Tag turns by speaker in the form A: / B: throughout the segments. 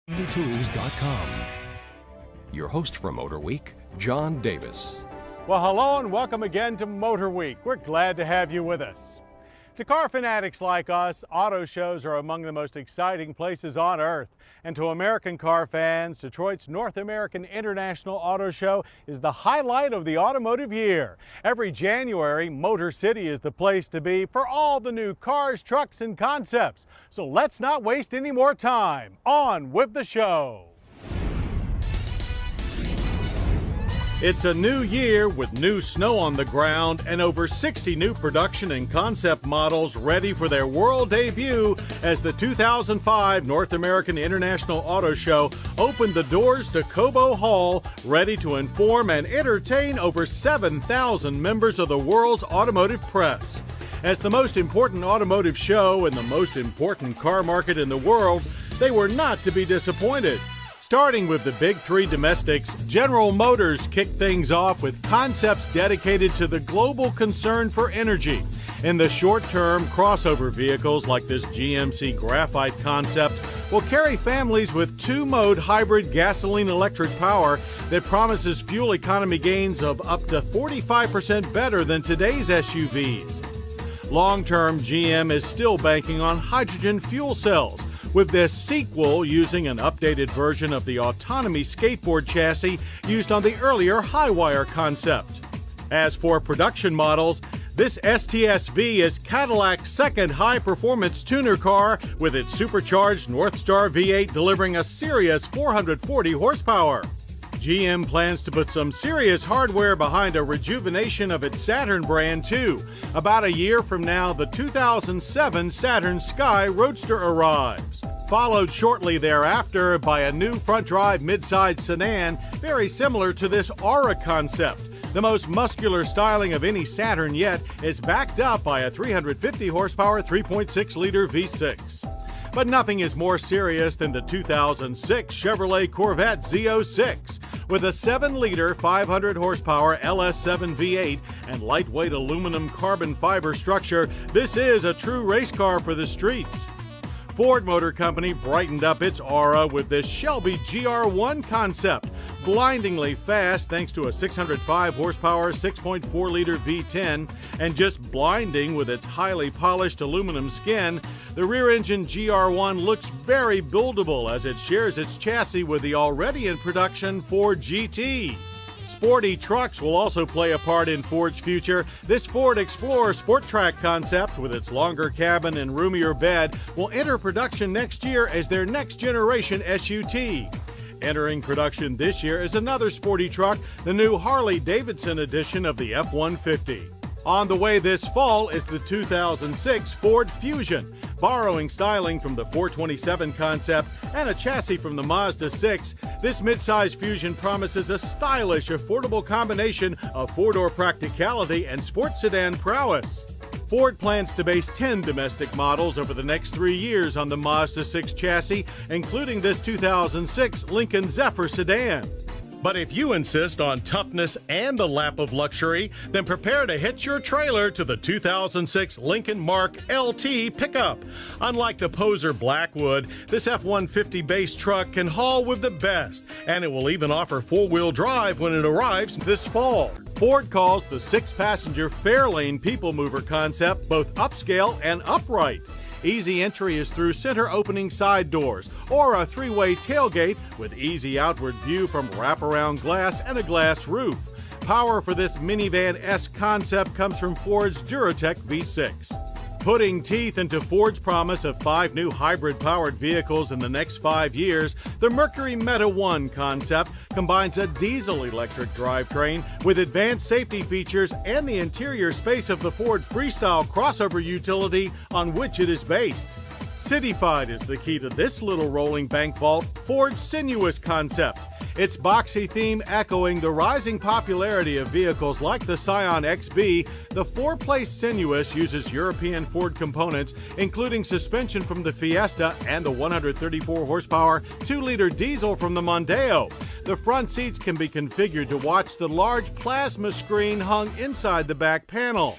A: Tools.com. Your host for Motorweek, John Davis.
B: Well, hello and welcome again to Motorweek. We're glad to have you with us. To car fanatics like us, auto shows are among the most exciting places on earth. And to American car fans, Detroit's North American International Auto Show is the highlight of the automotive year. Every January, Motor City is the place to be for all the new cars, trucks, and concepts. So let's not waste any more time. On with the show. It's a new year with new snow on the ground and over 60 new production and concept models ready for their world debut as the 2005 North American International Auto Show opened the doors to Cobo Hall, ready to inform and entertain over 7,000 members of the world's automotive press. As the most important automotive show and the most important car market in the world, they were not to be disappointed. Starting with the big three domestics, General Motors kicked things off with concepts dedicated to the global concern for energy. In the short term, crossover vehicles like this GMC Graphite concept will carry families with two-mode hybrid gasoline-electric power that promises fuel economy gains of up to 45% better than today's SUVs. Long-term, GM is still banking on hydrogen fuel cells, with this sequel using an updated version of the autonomy skateboard chassis used on the earlier Highwire concept. As for production models, this STS-V is Cadillac's second high-performance tuner car with its supercharged Northstar V8 delivering a serious 440 horsepower. GM plans to put some serious hardware behind a rejuvenation of its Saturn brand too. About a year from now, the 2007 Saturn Sky Roadster arrives, followed shortly thereafter by a new front-drive midsize sedan very similar to this Aura concept. The most muscular styling of any Saturn yet is backed up by a 350 horsepower 3.6-liter V6. But nothing is more serious than the 2006 Chevrolet Corvette Z06. With a 7-liter 500 horsepower LS7 V8 and lightweight aluminum carbon fiber structure, this is a true race car for the streets. Ford Motor Company brightened up its aura with this Shelby GR1 concept, blindingly fast thanks to a 605 horsepower 6.4-liter V10, and just blinding with its highly polished aluminum skin. The rear-engine GR1 looks very buildable as it shares its chassis with the already in production Ford GT. Sporty trucks will also play a part in Ford's future. This Ford Explorer Sport Track concept, with its longer cabin and roomier bed, will enter production next year as their next-generation SUT. Entering production this year is another sporty truck, the new Harley-Davidson edition of the F-150. On the way this fall is the 2006 Ford Fusion. Borrowing styling from the 427 concept and a chassis from the Mazda 6, this midsize Fusion promises a stylish, affordable combination of four-door practicality and sports sedan prowess. Ford plans to base 10 domestic models over the next 3 years on the Mazda 6 chassis, including this 2006 Lincoln Zephyr sedan. But if you insist on toughness and the lap of luxury, then prepare to hitch your trailer to the 2006 Lincoln Mark LT pickup. Unlike the poser Blackwood, this F-150 base truck can haul with the best, and it will even offer four-wheel drive when it arrives this fall. Ford calls the 6-passenger Fairlane People Mover concept both upscale and upright. Easy entry is through center opening side doors or a 3-way tailgate with easy outward view from wraparound glass and a glass roof. Power for this minivan-esque concept comes from Ford's Duratec V6. Putting teeth into Ford's promise of 5 new hybrid-powered vehicles in the next 5 years, the Mercury Meta 1 concept combines a diesel-electric drivetrain with advanced safety features and the interior space of the Ford Freestyle crossover utility on which it is based. Cityfied is the key to this little rolling bank vault, Ford's Sinuous concept. Its boxy theme echoing the rising popularity of vehicles like the Scion XB, the 4-place Sinuous uses European Ford components, including suspension from the Fiesta and the 134 horsepower 2-liter diesel from the Mondeo. The front seats can be configured to watch the large plasma screen hung inside the back panel.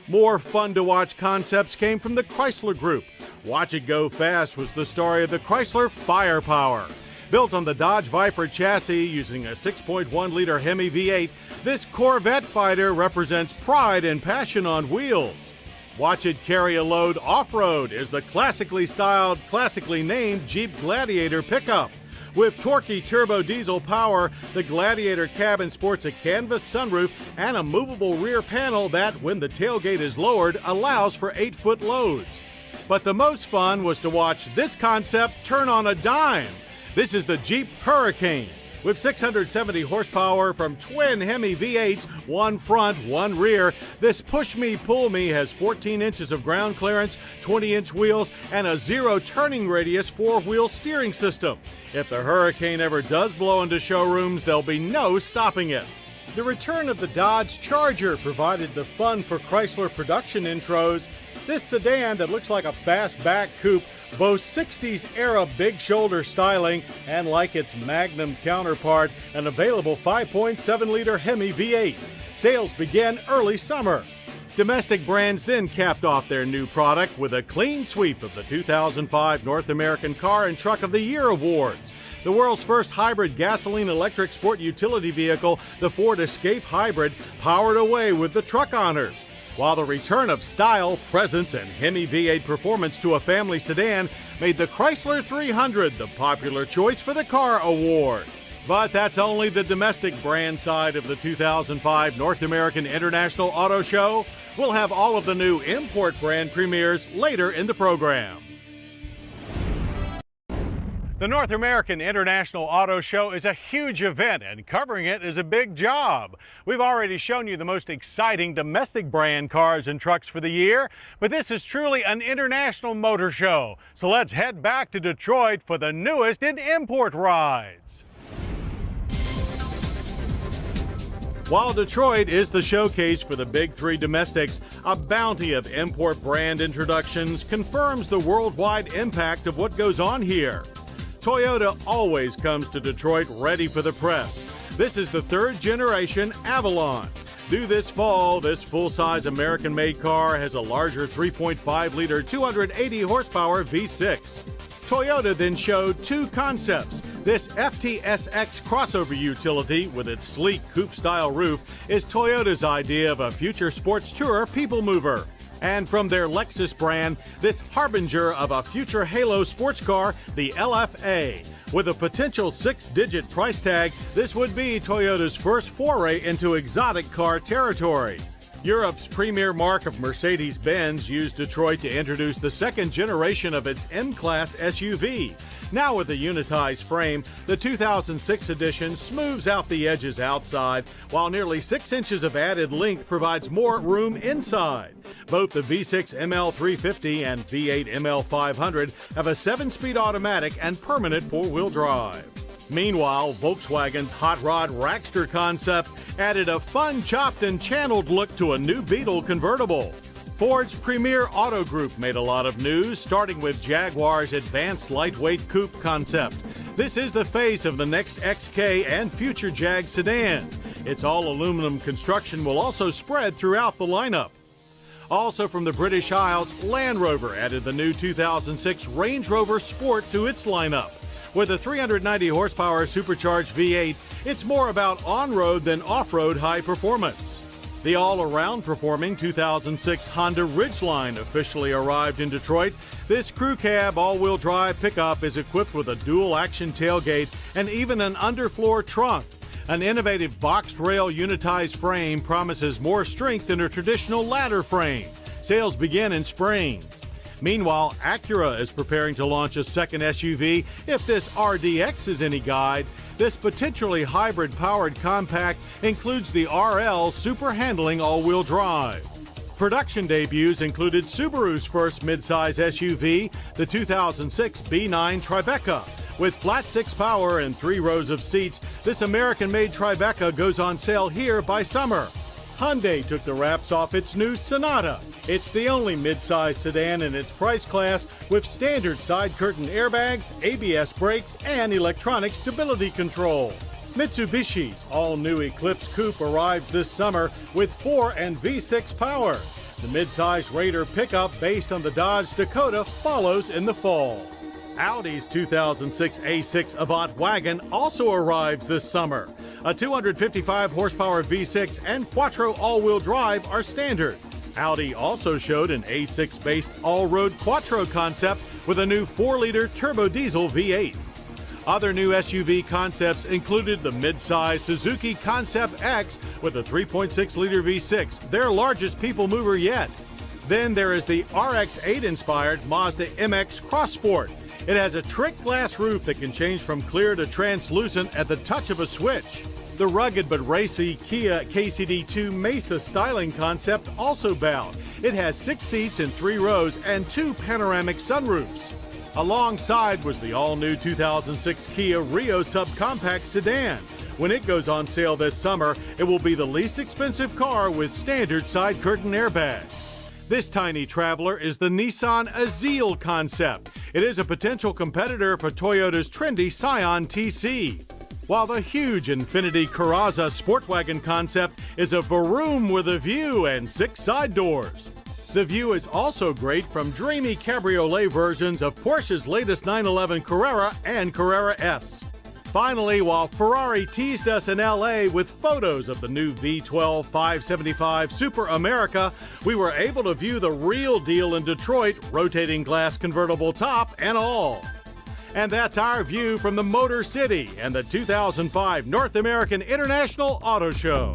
B: More fun-to-watch concepts came from the Chrysler Group. Watch It Go Fast was the story of the Chrysler Firepower. Built on the Dodge Viper chassis using a 6.1-liter Hemi V8, this Corvette fighter represents pride and passion on wheels. Watch It Carry a Load Off-Road is the classically styled, classically named Jeep Gladiator pickup. With torquey turbo diesel power, the Gladiator cabin sports a canvas sunroof and a movable rear panel that, when the tailgate is lowered, allows for 8-foot loads. But the most fun was to watch this concept turn on a dime. This is the Jeep Hurricane. With 670 horsepower from twin Hemi V8s, one front, one rear, this Push Me, Pull Me has 14 inches of ground clearance, 20-inch wheels, and a zero turning radius 4-wheel steering system. If the Hurricane ever does blow into showrooms, there'll be no stopping it. The return of the Dodge Charger provided the fun for Chrysler production intros. This sedan that looks like a fastback coupe boasts 60s-era big shoulder styling and, like its Magnum counterpart, an available 5.7-liter Hemi V8. Sales began early summer. Domestic brands then capped off their new product with a clean sweep of the 2005 North American Car and Truck of the Year awards. The world's first hybrid gasoline-electric sport utility vehicle, the Ford Escape Hybrid, powered away with the truck honors. While the return of style, presence, and Hemi V8 performance to a family sedan made the Chrysler 300 the popular choice for the car award. But that's only the domestic brand side of the 2005 North American International Auto Show. We'll have all of the new import brand premieres later in the program. The North American International Auto Show is a huge event, and covering it is a big job. We've already shown you the most exciting domestic brand cars and trucks for the year, but this is truly an international motor show. So let's head back to Detroit for the newest in import rides. While Detroit is the showcase for the big three domestics, a bounty of import brand introductions confirms the worldwide impact of what goes on here. Toyota always comes to Detroit ready for the press. This is the third generation Avalon. Due this fall, this full-size American-made car has a larger 3.5-liter 280 horsepower V6. Toyota then showed two concepts. This FTSX crossover utility with its sleek coupe-style roof is Toyota's idea of a future sports tourer people mover. And from their Lexus brand, this harbinger of a future halo sports car, the LFA. With a potential 6-digit price tag, this would be Toyota's first foray into exotic car territory. Europe's premier marque of Mercedes-Benz used Detroit to introduce the second generation of its M-Class SUV. Now with a unitized frame, the 2006 edition smooths out the edges outside, while nearly 6 inches of added length provides more room inside. Both the V6 ML350 and V8 ML500 have a 7-speed automatic and permanent 4-wheel drive. Meanwhile, Volkswagen's hot rod Rackster concept added a fun, chopped and channeled look to a new Beetle convertible. Ford's Premier Auto Group made a lot of news, starting with Jaguar's advanced lightweight coupe concept. This is the face of the next XK and future Jag sedans. Its all-aluminum construction will also spread throughout the lineup. Also from the British Isles, Land Rover added the new 2006 Range Rover Sport to its lineup. With a 390 horsepower supercharged V8, it's more about on-road than off-road high performance. The all-around performing 2006 Honda Ridgeline officially arrived in Detroit. This crew cab all-wheel drive pickup is equipped with a dual-action tailgate and even an underfloor trunk. An innovative boxed rail unitized frame promises more strength than a traditional ladder frame. Sales begin in spring. Meanwhile, Acura is preparing to launch a second SUV. If this RDX is any guide, this potentially hybrid-powered compact includes the RL super handling all-wheel drive. Production debuts included Subaru's first midsize SUV, the 2006 B9 Tribeca. With flat 6 power and 3 rows of seats, this American-made Tribeca goes on sale here by summer. Hyundai took the wraps off its new Sonata. It's the only midsize sedan in its price class with standard side curtain airbags, ABS brakes, and electronic stability control. Mitsubishi's all-new Eclipse Coupe arrives this summer with 4 and V6 power. The midsize Raider pickup based on the Dodge Dakota follows in the fall. Audi's 2006 A6 Avant wagon also arrives this summer. A 255 horsepower V6 and Quattro all-wheel drive are standard. Audi also showed an A6-based all-road Quattro concept with a new 4-liter turbo diesel V8. Other new SUV concepts included the mid-size Suzuki Concept X with a 3.6-liter V6, their largest people mover yet. Then there is the RX-8-inspired Mazda MX Cross Sport. It has a trick glass roof that can change from clear to translucent at the touch of a switch. The rugged but racy Kia KCD2 Mesa styling concept also bound. It has 6 seats in 3 rows and 2 panoramic sunroofs. Alongside was the all-new 2006 Kia Rio subcompact sedan. When it goes on sale this summer, it will be the least expensive car with standard side curtain airbags. This tiny traveler is the Nissan Azeel concept. It is a potential competitor for Toyota's trendy Scion TC. While the huge Infiniti Corazza sport wagon concept is a Vroom with a view and 6 side doors. The view is also great from dreamy cabriolet versions of Porsche's latest 911 Carrera and Carrera S. Finally, while Ferrari teased us in LA with photos of the new V12 575 Super America, we were able to view the real deal in Detroit, rotating glass convertible top and all. And that's our view from the Motor City and the 2005 North American International Auto Show.